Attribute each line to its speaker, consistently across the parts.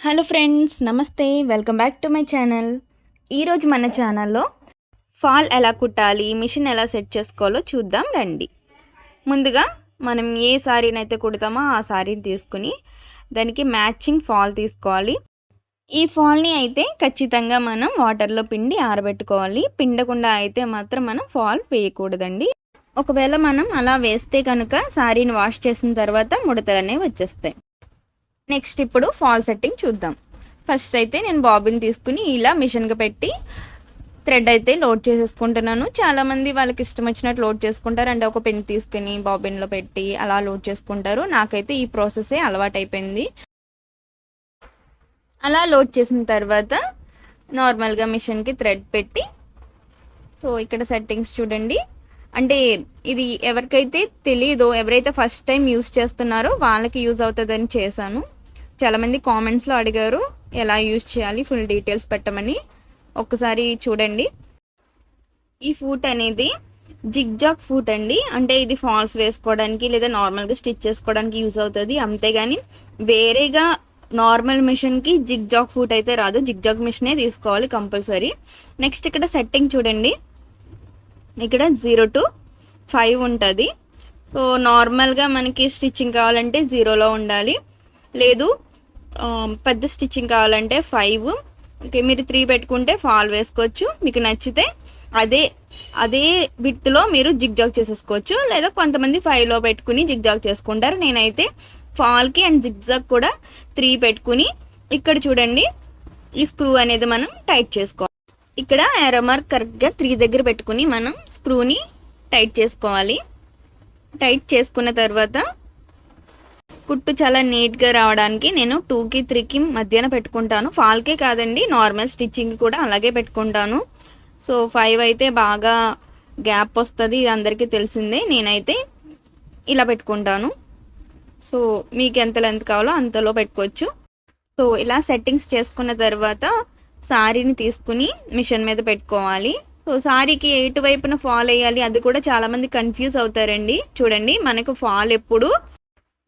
Speaker 1: Hello friends, నమస్తే. Welcome back to my channel. ఈరోజు మన ఛానల్లో ఫాల్ ఎలా కుట్టాలి, మిషన్ ఎలా సెట్ చేసుకోవాలో చూద్దాం రండి. ముందుగా మనం ఏ శారీని అయితే కుడతామో ఆ శారీని తీసుకుని దానికి మ్యాచింగ్ ఫాల్ తీసుకోవాలి. ఈ ఫాల్ని అయితే ఖచ్చితంగా మనం వాటర్లో పిండి ఆరబెట్టుకోవాలి. పిండకుండా అయితే మాత్రం మనం ఫాల్ వేయకూడదండి. ఒకవేళ మనం అలా వేస్తే కనుక శారీని వాష్ చేసిన తర్వాత ముడతలు అనేవి వచ్చేస్తాయి. నెక్స్ట్ ఇప్పుడు ఫాల్ సెట్టింగ్ చూద్దాం. ఫస్ట్ అయితే నేను బాబిన్ తీసుకుని ఇలా మిషన్గా పెట్టి థ్రెడ్ అయితే లోడ్ చేసేసుకుంటున్నాను. చాలామంది వాళ్ళకి ఇష్టం వచ్చినట్టు లోడ్ చేసుకుంటారు. అంటే ఒక పెన్ తీసుకుని బాబిన్లో పెట్టి అలా లోడ్ చేసుకుంటారు. నాకైతే ఈ ప్రాసెసే అలవాటు అయిపోయింది. అలా లోడ్ చేసిన తర్వాత నార్మల్గా మిషన్కి థ్రెడ్ పెట్టి, సో ఇక్కడ సెట్టింగ్స్ చూడండి. అంటే ఇది ఎవరికైతే తెలీదో, ఎవరైతే ఫస్ట్ టైం యూస్ చేస్తున్నారో వాళ్ళకి యూజ్ అవుతుందని చేశాను. చాలామంది కామెంట్స్లో అడిగారు ఎలా యూజ్ చేయాలి, ఫుల్ డీటెయిల్స్ పెట్టమని. ఒక్కసారి చూడండి. ఈ ఫూట్ అనేది జిగ్జాగ్ ఫూట్ అండి. అంటే ఇది ఫాల్స్ వేసుకోవడానికి లేదా నార్మల్గా స్టిచ్ చేసుకోవడానికి యూజ్ అవుతుంది. అంతేగాని వేరేగా నార్మల్ మిషన్కి జిగ్జాగ్ ఫూట్ అయితే రాదు. జిగ్జాగ్ మిషనే తీసుకోవాలి కంపల్సరీ. నెక్స్ట్ ఇక్కడ సెట్టింగ్ చూడండి. ఇక్కడ 0 to 5 ఉంటుంది. సో నార్మల్గా మనకి స్టిచ్చింగ్ కావాలంటే 0లో ఉండాలి, లేదు పెద్ద స్టిచ్చింగ్ కావాలంటే 5. ఓకే, మీరు 3 పెట్టుకుంటే ఫాల్ వేసుకోవచ్చు. మీకు నచ్చితే అదే విడ్త్లో మీరు జిగ్జాగ్ చేసేసుకోవచ్చు, లేదా కొంతమంది 5లో పెట్టుకుని జిగ్జాగ్ చేసుకుంటారు. నేనైతే ఫాల్కి అండ్ జిగ్జాగ్ కూడా 3 పెట్టుకుని, ఇక్కడ చూడండి ఈ స్క్రూ అనేది మనం టైట్ చేసుకోవాలి. ఇక్కడ ఏరో మార్క్ కరెక్ట్గా 3 దగ్గర పెట్టుకుని మనం స్క్రూని టైట్ చేసుకోవాలి. టైట్ చేసుకున్న తర్వాత కుట్టు చాలా నీట్గా రావడానికి నేను 2కి 3కి మధ్యన పెట్టుకుంటాను. ఫాల్కే కాదండి, నార్మల్ స్టిచ్చింగ్ కూడా అలాగే పెట్టుకుంటాను. సో 5 అయితే బాగా గ్యాప్ వస్తుంది, ఇది అందరికీ తెలిసిందే. నేనైతే ఇలా పెట్టుకుంటాను. సో మీకు ఎంత లెంత్ కావాలో అంతలో పెట్టుకోవచ్చు. సో ఇలా సెట్టింగ్స్ చేసుకున్న తర్వాత శారీని తీసుకుని మిషన్ మీద పెట్టుకోవాలి. సో శారీకి ఎటువైపున ఫాల్ వేయాలి అది కూడా చాలామంది కన్ఫ్యూజ్ అవుతారండి. చూడండి, మనకు ఫాల్ ఎప్పుడు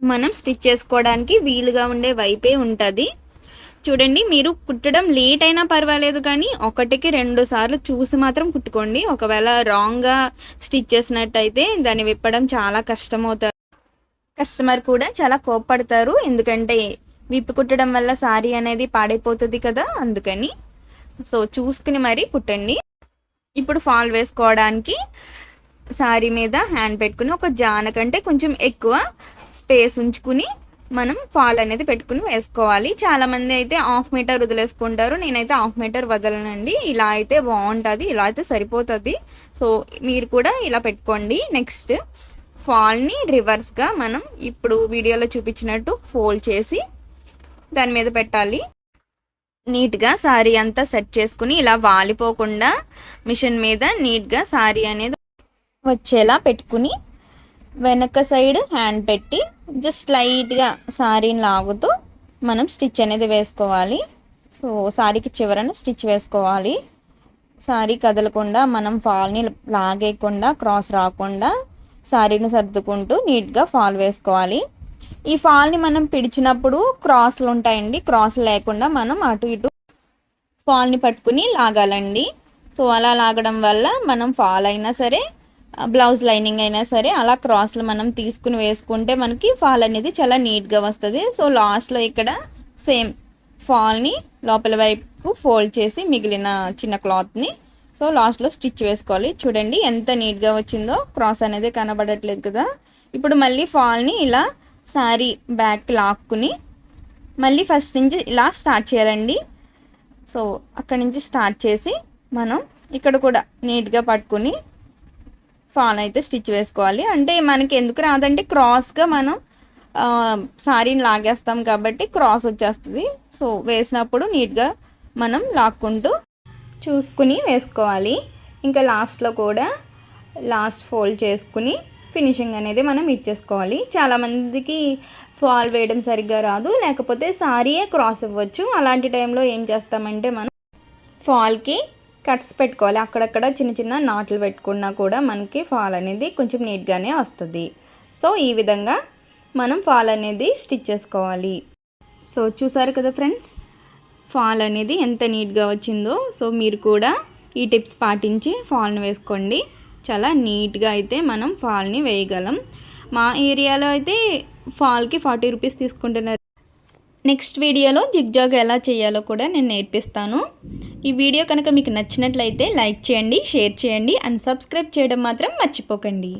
Speaker 1: మనం స్టిచ్ చేసుకోవడానికి వీలుగా ఉండే వైపే ఉంటుంది. చూడండి, మీరు కుట్టడం లేట్ అయినా పర్వాలేదు, కానీ 1కి 2 సార్లు చూసి మాత్రం కుట్టుకోండి. ఒకవేళ రాంగ్గా స్టిచ్ చేసినట్టయితే దాన్ని విప్పడం చాలా కష్టమవుతారు. కస్టమర్ కూడా చాలా కోప్పడతారు, ఎందుకంటే విప్పి కుట్టడం వల్ల శారీ అనేది పాడైపోతుంది కదా, అందుకని. సో చూసుకుని మరీ కుట్టండి. ఇప్పుడు ఫాల్ వేసుకోవడానికి శారీ మీద హ్యాండ్ పెట్టుకుని ఒక జాన కంటే కొంచెం ఎక్కువ స్పేస్ ఉంచుకుని మనం ఫాల్ అనేది పెట్టుకుని వేసుకోవాలి. చాలామంది అయితే 1/2 మీటర్ వదిలేసుకుంటారు. నేనైతే 1/2 మీటర్ వదలనండి. ఇలా అయితే బాగుంటుంది, ఇలా అయితే సరిపోతుంది. సో మీరు కూడా ఇలా పెట్టుకోండి. నెక్స్ట్ ఫాల్ని రివర్స్గా మనం ఇప్పుడు వీడియోలో చూపించినట్టు ఫోల్డ్ చేసి దాని మీద పెట్టాలి. నీట్గా శారీ అంతా సెట్ చేసుకుని ఇలా వాలిపోకుండా మిషన్ మీద నీట్గా శారీ అనేది వచ్చేలా పెట్టుకుని వెనక సైడ్ హ్యాండ్ పెట్టి జస్ట్ లైట్గా శారీని లాగుతూ మనం స్టిచ్ అనేది వేసుకోవాలి. సో శారీకి చివరన స్టిచ్ వేసుకోవాలి. శారీ కదలకుండా మనం ఫాల్ని లాగేయకుండా, క్రాస్ రాకుండా శారీని సర్దుకుంటూ నీట్గా ఫాల్ వేసుకోవాలి. ఈ ఫాల్ని మనం పిడిచినప్పుడు క్రాస్లు ఉంటాయండి. క్రాస్ లేకుండా మనం అటు ఇటు ఫాల్ని పట్టుకుని లాగాలండి. సో అలా లాగడం వల్ల మనం ఫాల్ అయినా సరే, బ్లౌజ్ లైనింగ్ అయినా సరే, అలా క్రాస్లు మనం తీసుకుని వేసుకుంటే మనకి ఫాల్ అనేది చాలా నీట్గా వస్తుంది. సో లాస్ట్లో ఇక్కడ సేమ్ ఫాల్ని లోపల వైపు ఫోల్డ్ చేసి మిగిలిన చిన్న క్లాత్ని సో లాస్ట్లో స్టిచ్ వేసుకోవాలి. చూడండి ఎంత నీట్గా వచ్చిందో, క్రాస్ అనేది కనబడట్లేదు కదా. ఇప్పుడు మళ్ళీ ఫాల్ని ఇలా శారీ బ్యాక్ లాక్కుని మళ్ళీ ఫస్ట్ నుంచి ఇలా స్టార్ట్ చేయాలండి. సో అక్కడి నుంచి స్టార్ట్ చేసి మనం ఇక్కడ కూడా నీట్గా పట్టుకుని ఫాల్ అయితే స్టిచ్ వేసుకోవాలి. అంటే మనకి ఎందుకు రాదంటే క్రాస్గా మనం శారీని లాగేస్తాం కాబట్టి క్రాస్ వచ్చేస్తుంది. సో వేసినప్పుడు నీట్గా మనం లాక్కుంటూ చూసుకుని వేసుకోవాలి. ఇంకా లాస్ట్లో కూడా లాస్ట్ ఫోల్డ్ చేసుకుని ఫినిషింగ్ అనేది మనం ఇచ్చేసుకోవాలి. చాలామందికి ఫాల్ వేయడం సరిగ్గా రాదు, లేకపోతే శారీయే క్రాస్ అవ్వచ్చు. అలాంటి టైంలో ఏం చేస్తామంటే మనం ఫాల్కి కట్స్ పెట్టుకోవాలి. అక్కడక్కడ చిన్న చిన్న నాట్లు పెట్టుకున్నా కూడా మనకి ఫాల్ అనేది కొంచెం నీట్గానే వస్తుంది. సో ఈ విధంగా మనం ఫాల్ అనేది స్టిచ్ చేసుకోవాలి. సో చూసారు కదా ఫ్రెండ్స్, ఫాల్ అనేది ఎంత నీట్గా వచ్చిందో. సో మీరు కూడా ఈ టిప్స్ పాటించి ఫాల్ని వేసుకోండి. చాలా నీట్గా అయితే మనం ఫాల్ని వేయగలం. మా ఏరియాలో అయితే ఫాల్కి 40 రూపీస్ తీసుకుంటున్నారు. నెక్స్ట్ వీడియోలో జిగ్జాగ్ ఎలా చేయాలో కూడా నేను నేర్పిస్తాను. ఈ వీడియో కనుక మీకు నచ్చినట్లయితే లైక్ చేయండి, షేర్ చేయండి అండ్ సబ్స్క్రైబ్ చేయడం మాత్రం మర్చిపోకండి.